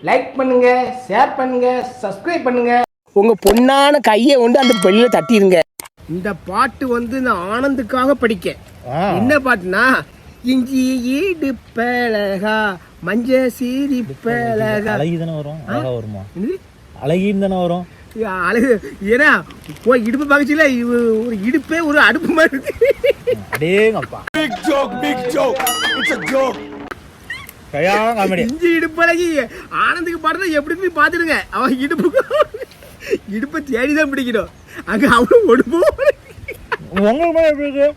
Like பண்ணுங்க, share பண்ணுங்க, subscribe பண்ணுங்க. உங்க பொண்ணான கையை கொண்டு அந்த பெல்லில தட்டிடுங்க. இந்த பாட்டு வந்து நான் ஆனந்துக்காக படிக்க. என்ன பாட்டுனா, இஞ்சி ஈடு பழகா மஞ்ச சீரி பழகா. அழகிதானே வரும், அழகா வருமா? அழகின்னு தானே வரும். அழகு ஏன்னா இடுப்பு பக்கச்சில ஒரு இடுப்பே ஒரு அடுப்பு மாதிரி இருக்கு. அடேங்கப்பா. Big joke, big joke. It's a joke. கயால காமெடி. இஞ்சி இடுப்பழகி ஆனந்துக்கு பாடுறத எப்படின்னு பாத்துடுங்க. அவன் இடுப்பை தேடிதான் பிடிக்கணும். அங்க அவனும் ஒடுப்போ உங்களுக்கு எப்படி இருக்கு?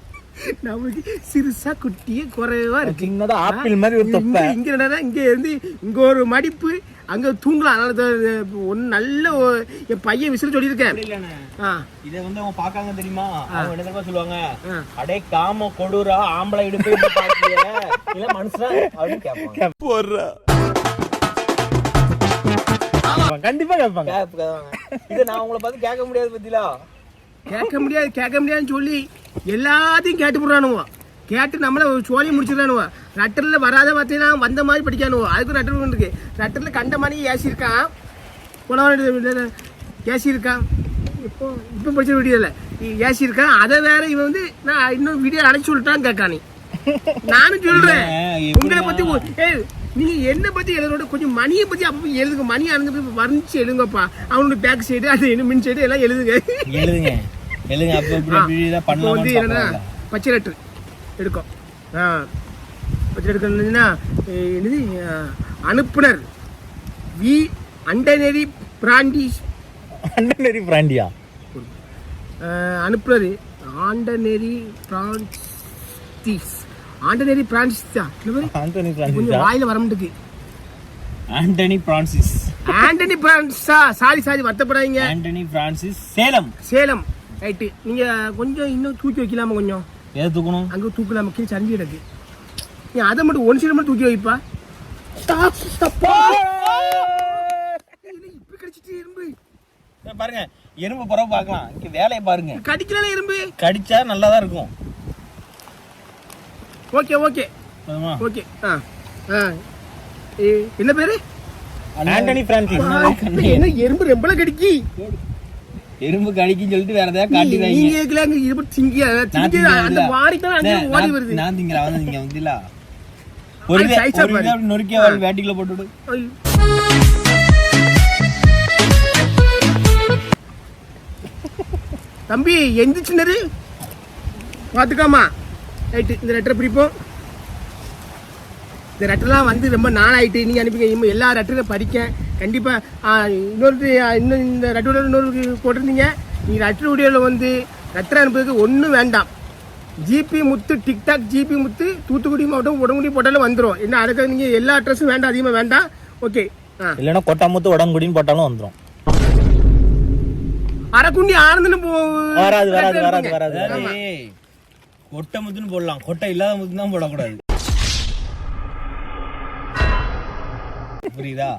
நமக்கு சிறுசா குட்டிய குறைவா இருக்கு. சின்னதா ஆப்பிள் மாதிரி ஒரு தொப்பை. இங்க இங்க இருந்து இங்க ஒரு மடிப்பு, அங்க தூங்கலாம். ஒன்னு நல்ல என் பையன் விசில் சொல்லியிருக்கேன். இதை வந்து அவங்க பாக்காங்க தெரியுமா? அவங்க என்ன தெரியுமா சொல்லுவாங்க? அடே காம கொடுறா ஆம்பளை இடுப்பு பாக்கிய இல்ல மனுஷனா அப்படின்னு கேட்பாங்க. போறா கண்டிப்பா கேட்பாங்க. இதை நான் உங்களை பார்த்து கேட்க முடியாது பத்திலா. கேட்க முடியாதுன்னு சொல்லி எல்லாத்தையும் கேட்டு போடுறானுவோ. கேட்டு நம்மள சோழியை முடிச்சிடறானுவோ. ரட்டர்ல வராத பார்த்தீங்கன்னா வந்த மாதிரி படிக்கானுவோ. அதுக்கு ரட்டர் இருக்கு. ரட்டர்ல கண்ட மாதிரி ஏசி இருக்கான், ஏசி இருக்கான். இப்போ படிச்ச வீடியோ இல்லை, ஏசி இருக்கான். அதை வேற இவன் வந்து நான் இன்னும் வீடியோ அழைச்சி சொல்லிட்டான்னு கேட்கானி. நானும் சொல்றேன் உங்களை பத்தி. நீங்க என்ன பத்தி எழுதோட கொஞ்சம் மணியை பத்தி அப்ப எழுதுங்க. மணி அணுங்க வர்ணிச்சு எழுதுங்கப்பா. அவனோட பேக் சைடு அது மின் சைடு எல்லாம் எழுதுங்க. அப்ப வந்து என்னன்னா பச்சை லெட்டர் எடுக்கும். பச்சை எடுக்கணும்னா என்னது, அனுப்புனர் வி அண்டனரி பிராண்டிஸ். அண்டனரி பிராண்டியா? அனுப்புனர் ஆண்டனரி பிரான்சிஸ். ஆண்டனரி பிரான்சிஸ் தான். கொஞ்சம் வாயில வர மாட்டேங்குது. ஆண்டனி பிரான்சிஸ். ஆண்டனி பிரான்சிஸா? சாரி வருத்தப்படாதீங்க. ஆண்டனி பிரான்சிஸ் சேலம். ரைட்டு. நீங்க கொஞ்சம் இன்னும் தூக்கி வைக்கலாமா? கொஞ்சம் எதை தூக்கணும்? அங்க தூக்கலாமா? கீழே சரிஞ்சு கிடக்கு. நீ அதை மட்டும் ஒன் சைடு மட்டும் தூக்கி வைப்பா. இப்ப கிடைச்சிட்டு எறும்பு பாருங்க. எறும்பு புறவு பார்க்கலாம். இங்க வேலையை பாருங்க. கடிக்கல எறும்பு. கடிச்சா நல்லாதான் இருக்கும். ஓகே. என்ன பேரு? ஆண்டனி பிரான்சிஸ். என்ன எறும்பு ரெம்பல கடிக்கி? எறும்பு கடிக்குன்னு சொல்லிட்டு வேற ஏதாவது காட்டிடுவாங்க. நீங்க கேக்கலாங்க. இது திங்கியா அந்த வாடி தான் அங்க ஓடி வருது. நான் திங்கற அவன் நீங்க வந்துல ஒரு அப்படி நொறுக்கிய வால் வேட்டிக்குள்ள போட்டுடு. தம்பி எந்திரிச்சுனரு பாத்துக்காமா. ரைட்டு. இந்த லெட்டரை பிடிப்போம். இந்த லெட்டர்லாம் வந்து ரொம்ப நாளாயிட்டு. நீங்கள் அனுப்பிங்க. எல்லா லெட்டரும் படிக்க கண்டிப்பாக. இன்னும் இந்த லெட்டரோட இன்னொரு போட்டிருந்தீங்க. நீங்கள் லெட்டர் வீடியோவில் வந்து லெட்டர் அனுப்புறதுக்கு ஒன்றும் வேண்டாம். ஜிபி முத்து, டிக்டாக் ஜிபி முத்து, தூத்துக்குடி மாவட்டம் உடங்குடி போட்டாலும் வந்துடும். என்ன அதுக்கு நீங்கள் எல்லா அட்ரஸும் வேண்டாம், அதிகமாக வேண்டாம். ஓகே. இல்லைன்னா கொட்டாமுத்து உடங்குடின்னு போட்டாலும் வந்துடும். அரக்குண்டி ஆனந்தன்னு வராது. கொட்டை முத்துன்னு போடலாம். கொட்டை இல்லாத முத்து தான் போடக்கூடாது. புரியுதா?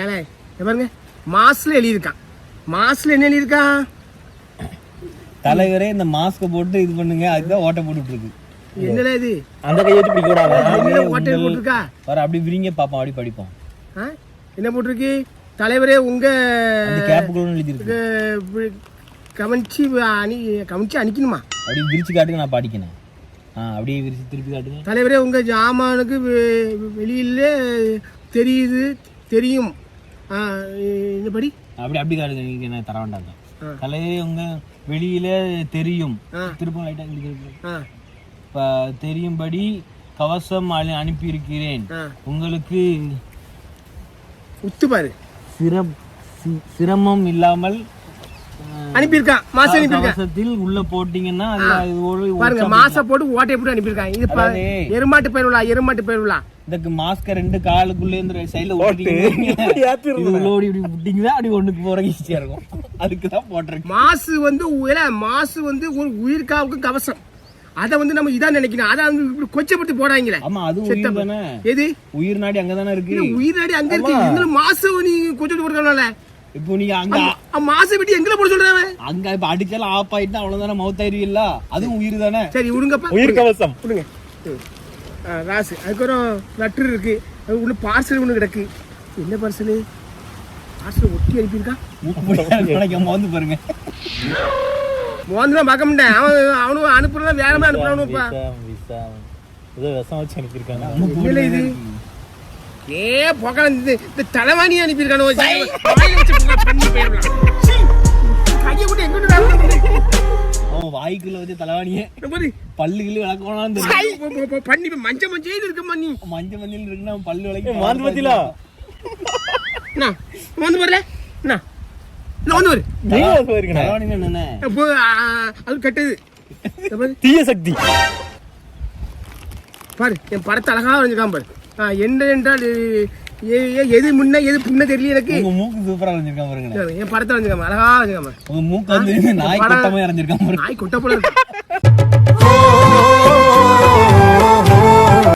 ஏழை பாருங்க. மாஸ்ல எழுதியிருக்கான். மாஸ்ல என்ன எழுதியிருக்கான்? தலைவரே இந்த மாஸ்க போட்டு இது பண்ணுங்க. அதுதான் ஓட்டை போட்டுட்டு இருக்கு. என்னடா இது? அந்த கையெழுத்து பிடிக்க கூடாது. ஓட்டை போட்டுருக்கா? வர அப்படி விரிங்க பாப்போம். அப்படி படிப்போம். என்ன போட்டிருக்கு? தலைவரே உங்க கேப்புக்குள்ள எழுதிருக்கு. கவனிச்சு அணிக்கணுமா? அப்படி விரிச்சு காட்டுங்க. நான் படிக்கணும். அப்படியே விரிச்சு திருப்பி காட்டுங்க. தலைவரே உங்க ஜாமானுக்கு வெளியில தெரியும். இந்த படி அப்படி காட்டுங்க. நீங்க என்ன தர வேண்டாம். தலைவரே உங்க வெளியில தெரியும். திருப்பம் லைட்டா தெரியும்படி கவசம் அனுப்பி இருக்கிறேன். உங்களுக்கு உத்து பாரு. சிரமம் இல்லாமல் அனுப்பியிருக்கான். மாசம் அனுப்பியிருக்கான். உள்ள போட்டீங்கன்னா பாருங்க. மாச போட்டு ஓட்டை எப்படி அனுப்பியிருக்கான். இது எருமாட்டு பயிர். இதுக்கு மாஸ்க 2 காலுக்குள்ளே இந்த சைடுல விட்டீங்கன்னா அப்படி ஒண்ணுக்கு போற ஈஸியா இருக்கும். அதுக்குதான் போட்டிருக்கு. மாசு வந்து ஒரு உயிர்காவுக்கு கவசம். அத வந்து நம்ம இதான் நினைக்கணும். அத வந்து கொச்சப்பட்டு போடாங்களே. ஆமா, அது உயிர் தானே. எது உயிர் நாடி அங்கதானே இருக்கு. உயிர் நாடி அங்க இருக்கு. இதுல மாசு நீ கொச்சப்பட்டு போடுறனால இப்போ நீங்க அங்க மாச விட்டு எங்க போட சொல்றாங்க? அங்க இப்ப அடிச்சாலும் ஆஃப் ஆயிட்டா அவ்வளவுதானே, மவுத் ஆயிருவில்ல. அதுவும் உயிர் தானே. சரி விடுங்கப்பா. உயிர் கவசம் விடுங்க. ராசு. அதுக்கப்புறம் லெட்டர் இருக்கு. அது உள்ள பார்சல் ஒன்று கிடக்கு. என்ன பார்சல்? பார்சல் ஒட்டி அனுப்பியிருக்கான். வந்து பாருங்க, மோந்தெல்லாம் பார்க்க மாட்டேன். அவனும் அனுப்புறதா வேற மாதிரி அனுப்புறானுப்பா. ஏதோ விஷம் வச்சு அனுப்பியிருக்காங்க. இல்லை இது போக்கலாம். இந்த தலைவாணியை அனுப்பியிருக்கானோ கையை கூட எங்கிட்ட அவன் வாய்க்குள்ள வச்சு தலைவாணியே பல்லுகிள்ளு விளக்கணும் பண்ணி மஞ்சள் மஞ்சள் இருக்கமா. நீ மஞ்சள் மஞ்சள் இருக்குன்னா பல்லு விளக்கி வந்து பத்திலா வந்து வரல வந்து அது கட்டுது தீய சக்தி பாரு. என் படத்தை அழகா வரைஞ்சிருக்கான் பாரு. என்ன என்றால் எது முன்ன எது பின்ன தெரியல எனக்கு. மூக்கு சூப்பரா வரைஞ்சிருக்கான் பாருங்க. என் படத்தை வரைஞ்சிருக்கான் அழகா வரைஞ்சிருக்கான். உங்க மூக்கு வந்து நாய் கொட்டமா வரைஞ்சிருக்கான் பாருங்க. நாய் கொட்ட போல இருக்கு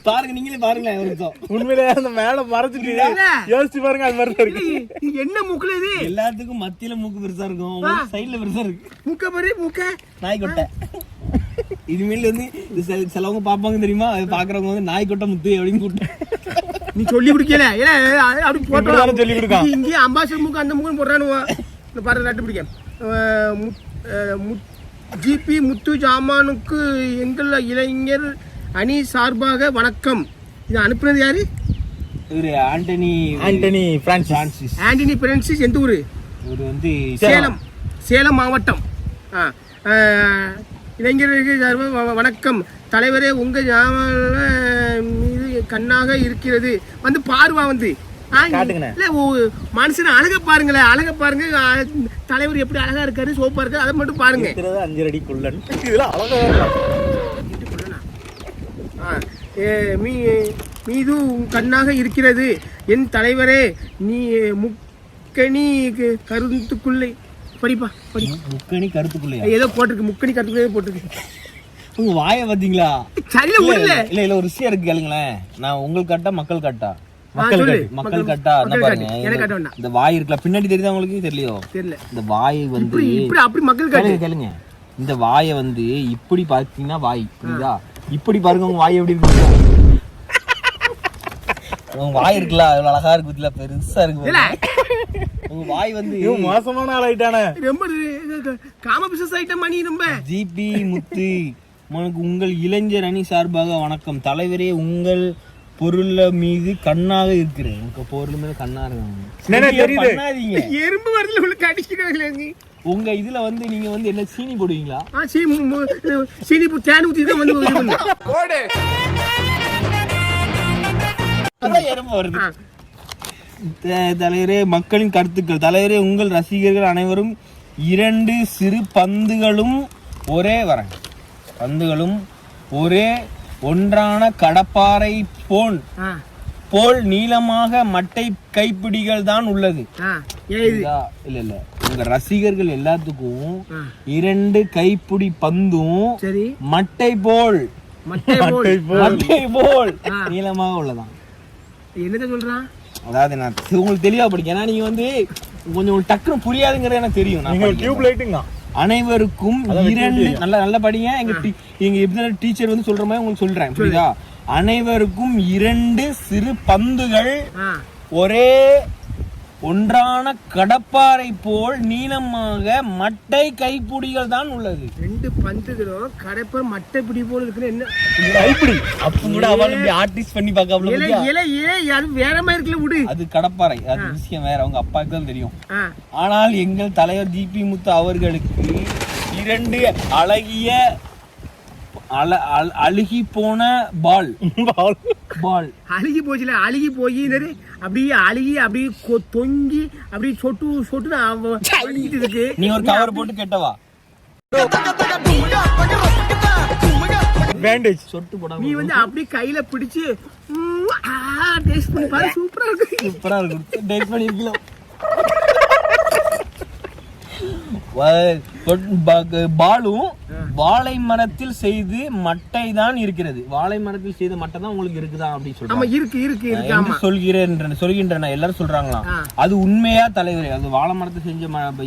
பாருங்க, நீங்களே பாருங்களேன். உண்மையிலே அந்த மேல மறைச்சிட்டு யோசிச்சு பாருங்க. அது மாதிரி இருக்கு. என்ன மூக்குல இது? எல்லாத்துக்கும் மத்தியில மூக்கு பெருசா இருக்கும், சைடுல பெருசா இருக்கு. மூக்க பாரு, மூக்க நாய் கொட்டை. இதுமேல வந்து சிலவங்க பாப்பாங்க தெரியுமா, அது பாக்குறவங்க வந்து நாய் கொட்டை முத்து அப்படின்னு கூப்பிட்டு நீ சொல்லி குடிக்கல. ஏன்னா அப்படி போட்டு சொல்லி கொடுக்க இங்கே அம்பாசிடர் மூக்கு அந்த மூக்கு போடுறானுவா. இந்த பாரு நட்டு பிடிக்க ஜிபி முத்து ஜாமானுக்கு எங்கள் இளைஞர் அணி சார்பாக வணக்கம். இது அனுப்புனது யாரு? ஆண்டனி பிரான்சிஸ். ஆண்டனி பிரான்சிஸ் எந்த ஊரு? இவர் வந்து சேலம் மாவட்டம். இளைஞர்களுக்கு சார்பாக வணக்கம். தலைவரே உங்கள் மீது கண்ணாக இருக்கிறது. வந்து பாருவா வந்து மனுஷன் அழக பாருங்களேன், அழக பாருங்க. தலைவர் எப்படி அழகா இருக்காரு, சோப்பா இருக்காரு, அதை மட்டும் பாருங்க. 5 அடி குள்ளன் மீது கண்ணாக இருக்கிறது. என் தலைவரே நீ முக்கணி கருத்துக்குள்ளே படிப்பா படி. முக்கணி கருத்துக்குள்ளே ஏதோ போட்டிருக்கு, முக்கணி கருத்துக்குள்ளே போட்டிருக்கு. உங்க வாயை பாத்தீங்களா? சரியா இல்ல இல்ல ஒரு விஷயம் இருக்கு கேளுங்களேன். நான் உங்களுக்கு கட்டா மக்கள் கட்டா மக்கள் கட்டா பாருங்க. இந்த வாய் இருக்குல்ல, பின்னாடி தெரியுதா உங்களுக்கு? தெரியலையோ? தெரியல. இந்த வாய் வந்து அப்படி மக்கள் கேளுங்க. இந்த வாயை வந்து இப்படி பாத்தீங்கன்னா வாய் புரியுதா? இப்படி பாருங்க உங்க வாய் எப்படி இருக்கு. உங்க வாய் இருக்குல்ல, அவ்வளவு அழகா இருக்கு, இதுல பெருசா இருக்கு. உங்க வாய் வந்து மோசமான ஆள் ஆயிட்டானே. ரொம்ப காம பிசினஸ் ஐட்டம் மணி. ரொம்ப ஜிபி முத்து உங்கள் இளைஞர் அணி சார்பாக வணக்கம். தலைவரே உங்கள் பொருள் மீது கண்ணாக இருக்கிறேன். உங்க பொருள் மீது கண்ணா இருக்காங்க. எறும்பு வரல உங்களுக்கு அடிக்கிறாங்க. உங்க இதுல வந்து நீங்க வந்து என்ன சீனி போடுவீங்களா? சீனி தேன் ஊத்தி தான் வந்து போடு. அதான் எறும்பு வருது. தலைவரே மக்களின் கருத்துக்கள். தலைவரே உங்கள் ரசிகர்கள் அனைவரும் 2 சிறு பந்துகளும் ஒரே ஒன்றான கடப்பாறை போல் நீளமாக மட்டை கைப்பிடிகள் தான் உள்ளது. இல்ல உங்க ரசிகர்கள் எல்லாத்துக்கும் 2 கைப்பிடி பந்தும் மட்டை போல் நீளமாக உள்ளதான். என்ன சொல்றான்? அதாவது நான் உங்களுக்கு தெளிவா படிக்க, ஏன்னா நீங்க வந்து கொஞ்சம் டக்குனு புரியாதுங்கிறது எனக்கு தெரியும். அனைவருக்கும் 2 நல்ல படிங்க. எங்க டீச்சர் வந்து சொல்ற மாதிரி உங்களுக்கு சொல்றேன், புரியுதா? அனைவருக்கும் 2 சிறு பந்துகள் ஒரே ஒன்றான கடப்பாறை போல் நீளமாக மட்டை கைப்பிடிகள் தான் உள்ளது. 2 பந்துகளும் கடப்பாறை மட்டை பிடி போல இருக்கு. என்ன கைப்பிடி? அப்ப கூட அவளை இப்படி ஆர்டிஸ்ட் பண்ணி பார்க்கல. அது வேற மாதிரி இருக்குல, விடு. அது கடப்பாறை, அது விஷயம் வேற, அவங்க அப்பாவுக்கு தான் தெரியும். ஆனால் எங்கள் தலைவர் ஜிபி முத்து அவர்களுக்கு 2 அழுகி போன பால் அழுகி போச்சுல, அழுகி போய் அப்படியே அழுகி அப்படியே தொங்கி அப்படியே சொட்டு இருக்கு. நீ ஒரு கவர் போட்டு கேட்டவா பேண்டேஜ் சொட்டு போட. நீ வந்து அப்படியே கையில பிடிச்சு டேஸ்ட் பண்ணி பாரு. சூப்பரா இருக்கு. டேஸ்ட் பண்ணிருக்கீங்களா? பாலும் வாழை மரத்தில் செய்து மட்டை தான் இருக்கிறது. வாழை மரத்தில் செய்த மட்டை தான் உங்களுக்கு இருக்குதா அப்படின்னு சொல்கின்றன எல்லாரும் சொல்றாங்களாம். அது உண்மையா தலைவர்? அது வாழை மரத்தை செஞ்ச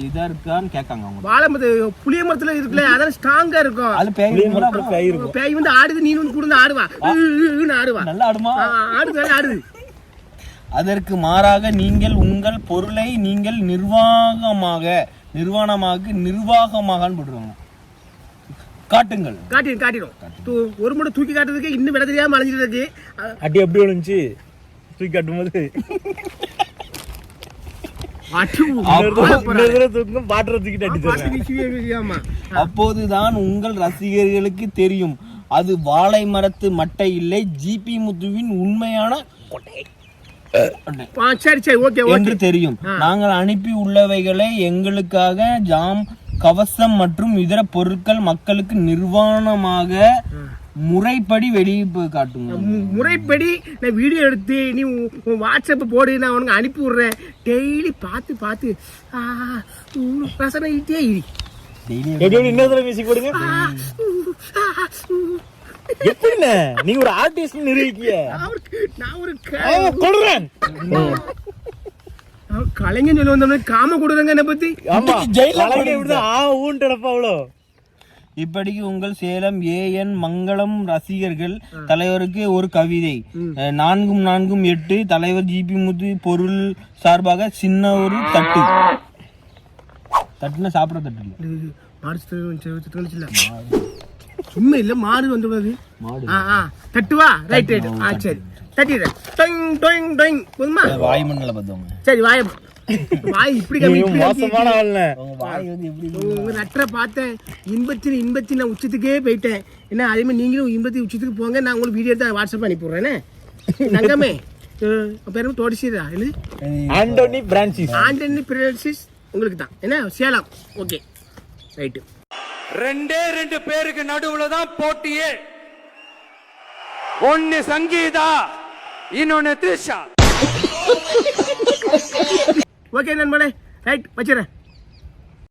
இதா இருக்கான்னு கேட்காங்க அவங்க. வாழை மரத்து புளிய மரத்துல இருக்குல்ல, அதான் ஸ்ட்ராங்கா இருக்கும். அது பேய் வந்து ஆடுது, நீ வந்து கூட ஆடுவா நல்லா ஆடுமா? ஆடுது. அதற்கு மாறாக நீங்கள் உங்கள் பொருளை நீங்கள் நிர்வாகமாக போட்டுருவாங்க. காட்டுங்கள். காட்டிடும். ஒரு முறை தூக்கி காட்டுறதுக்கு இன்னும் விட தெரியாம அலைஞ்சிட்டு இருக்கு. அடி எப்படி விழுந்துச்சு தூக்கி காட்டும் போது? அப்போதுதான் உங்கள் ரசிகர்களுக்கு தெரியும் அது வாழை மரத்து மட்டை இல்லை, ஜிபி முத்துவின் உண்மையான என்று தெரியும். நாங்கள் அனுப்பி உள்ளவைகளை எங்களுக்காக ஜாம், கவசம் மற்றும் இதர பொருட்கள் மக்களுக்கு நிர்வாணமாக முறைப்படி வெளியே காட்டுங்க. முறைப்படி நான் வீடியோ எடுத்து நீ வாட்ஸ்அப் போடு, நான் உனக்கு அனுப்பி விடுறேன். டெய்லி பார்த்து ரசனையிட்டே மியூசிக் போடுங்க. எப்படிண்ணே நீங்க ஒரு ஆர்டிஸ்ட் நிரூபிக்கிய? நான் ஒரு கலைஞர் சொல்லி வந்தோம்னா காம கொடுறங்க என்ன பத்தி. இப்படிக்கு உங்கள் சேலம் ஏஎன் மங்களம் ரசிகர்கள் தலைவருக்கு ஒரு கவிதை. 4-8 தலைவர் ஜிபி முத்து பொருள் சார்பாக சின்ன ஒரு தட்டுனா சாப்பிட தட்டு இல்ல, சும்மா இல்ல மாடு வந்துடாது. தட்டுவா? ரைட். சரி தட்டிடுறேன். போதுமா? வாய் மண்ணல பார்த்தவங்க. சரி வாய் இப்படி மோசமான ஆள்ல. நட்டரை பார்த்தேன், இன்பத்தின் நான் உச்சத்துக்கே போயிட்டேன். என்ன அதே மாதிரி நீங்களும் இன்பத்தின் உச்சத்துக்கு போங்க. நான் உங்களுக்கு வீடியோ தான் வாட்ஸ்அப் அனுப்பி விடுறேன். நங்கமே பேரும் தோடிசீரா என்ன? ஆண்டனி பிரான்சிஸ் உங்களுக்கு தான் என்ன? சேலம். Okay right. 2 பேருக்கு நடுவுல தான் போட்டியே. ஒன்னு சங்கீதா, இன்னொன்னு த்ரிஷா. ஓகே நண்பர்களே, ரைட் வச்சிடறேன்.